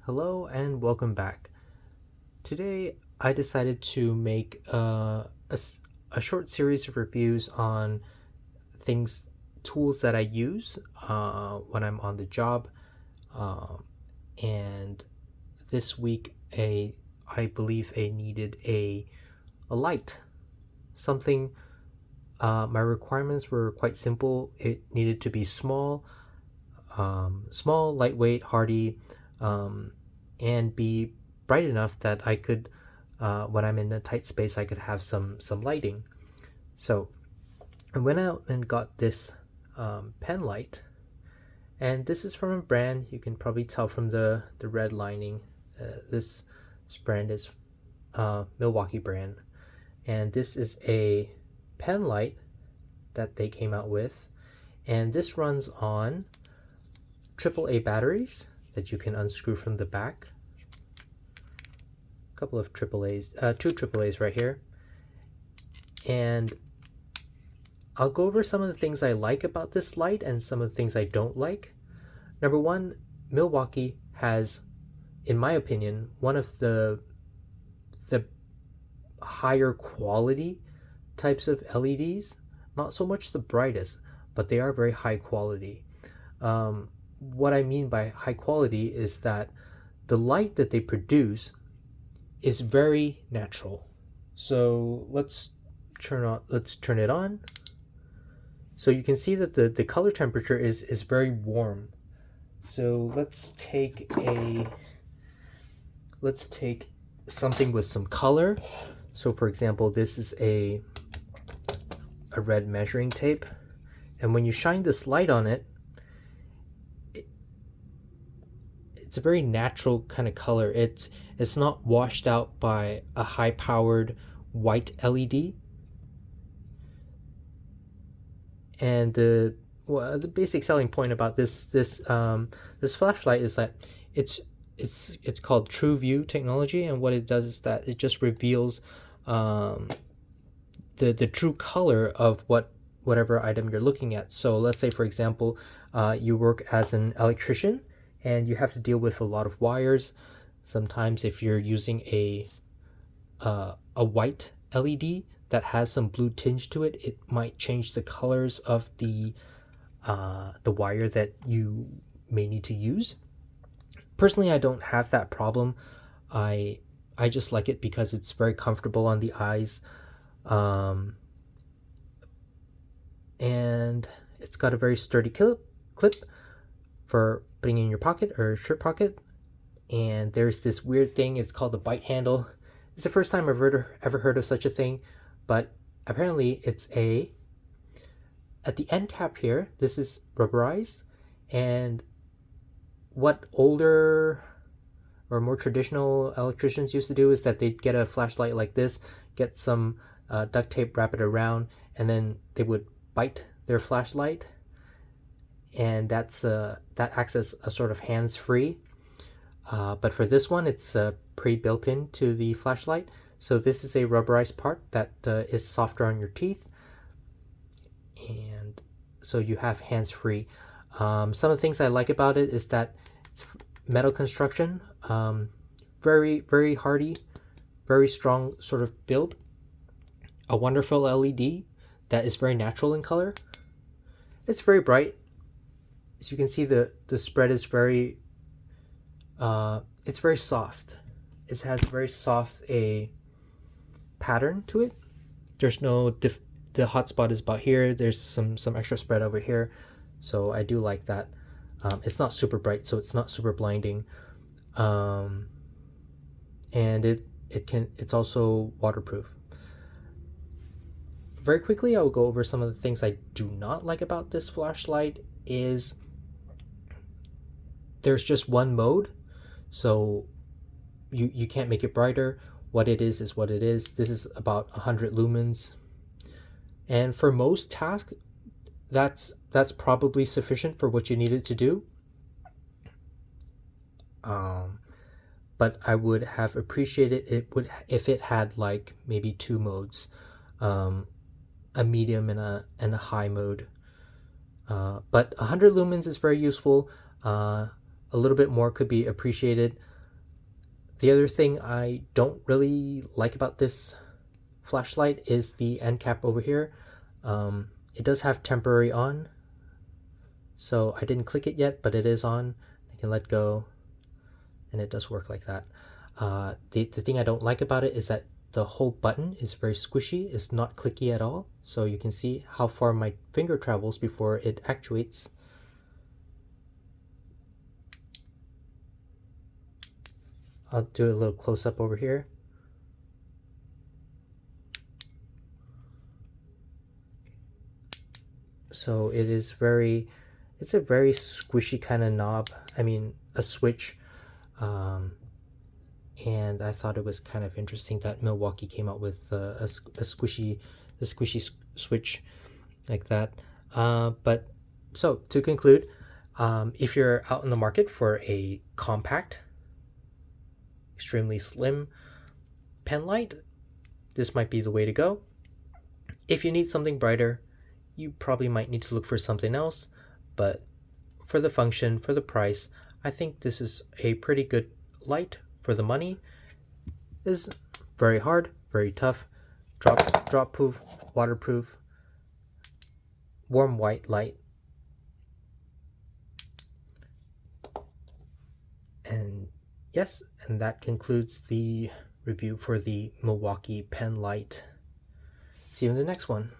Hello and welcome back. Today I decided to make a short series of reviews on tools that I use when I'm on the job. Um, and this week, I believe I needed a light. Something. My requirements were quite simple. It needed to be small, lightweight, hardy, um, and be bright enough that I could, when I'm in a tight space, I could have some lighting. So I went out and got this pen light, and this is from a brand you can probably tell from the red lining. This brand is Milwaukee brand, and this is a pen light that they came out with, and this runs on AAA batteries that you can unscrew from the back. A couple of AAAs, two AAAs right here. And I'll go over some of the things I like about this light and some of the things I don't like. Number one, Milwaukee has, in my opinion, one of the higher quality types of LEDs. Not so much the brightest, but they are very high quality. What I mean by high quality is that the light that they produce is very natural. So let's turn it on. So you can see that the color temperature is very warm. So let's take something with some color. So for example, this is a red measuring tape, and when you shine this light on it, it's a very natural kind of color. It's not washed out by a high-powered white LED. And the basic selling point about this flashlight is that it's called True View technology, and what it does is that it just reveals the true color of whatever item you're looking at. So let's say, for example, you work as an electrician and you have to deal with a lot of wires. Sometimes if you're using a white LED that has some blue tinge to it, it might change the colors of the wire that you may need to use. Personally, I don't have that problem. I just like it because it's very comfortable on the eyes. And it's got a very sturdy clip for putting in your pocket or shirt pocket. And there's this weird thing, it's called the bite handle. It's the first time I've ever heard of such a thing, but apparently it's at the end cap here, this is rubberized, and what older or more traditional electricians used to do is that they'd get a flashlight like this, get some duct tape, wrap it around, and then they would bite their flashlight, and that acts as a sort of hands-free. But for this one, it's pre-built into the flashlight. So this is a rubberized part that is softer on your teeth, and so you have hands-free. Some of the things I like about it is that it's metal construction, very, very hardy, very strong sort of build, a wonderful LED that is very natural in color. It's very bright. As you can see, the spread is very, it's very soft. It has very soft a pattern to it. There's no the hot spot is about here. There's some extra spread over here, so I do like that. It's not super bright, so it's not super blinding, and it's also waterproof. Very quickly, I will go over some of the things I do not like about this flashlight. Is there's just one mode, so you can't make it brighter. What it is what it is. This is about 100 lumens, and for most tasks, that's probably sufficient for what you need it to do. But I would have appreciated if it had like maybe two modes, a medium and a high mode. But 100 lumens is very useful. A little bit more could be appreciated. The other thing I don't really like about this flashlight is the end cap over here. It does have temporary on, so I didn't click it yet, but it is on. I can let go, and it does work like that. The thing I don't like about it is that the whole button is very squishy. It's not clicky at all, so you can see how far my finger travels before it actuates. I'll do a little close-up over here. So it's a very squishy kind of knob. I mean, a switch. And I thought it was kind of interesting that Milwaukee came out with a squishy switch like that. But so to conclude, if you're out in the market for a compact, extremely slim pen light, this might be the way to go. If you need something brighter, you probably might need to look for something else, but for the function, for the price, I think this is a pretty good light for the money. Is very hard, very tough, drop proof, waterproof, warm white light. And yes, and that concludes the review for the Milwaukee pen light. See you in the next one.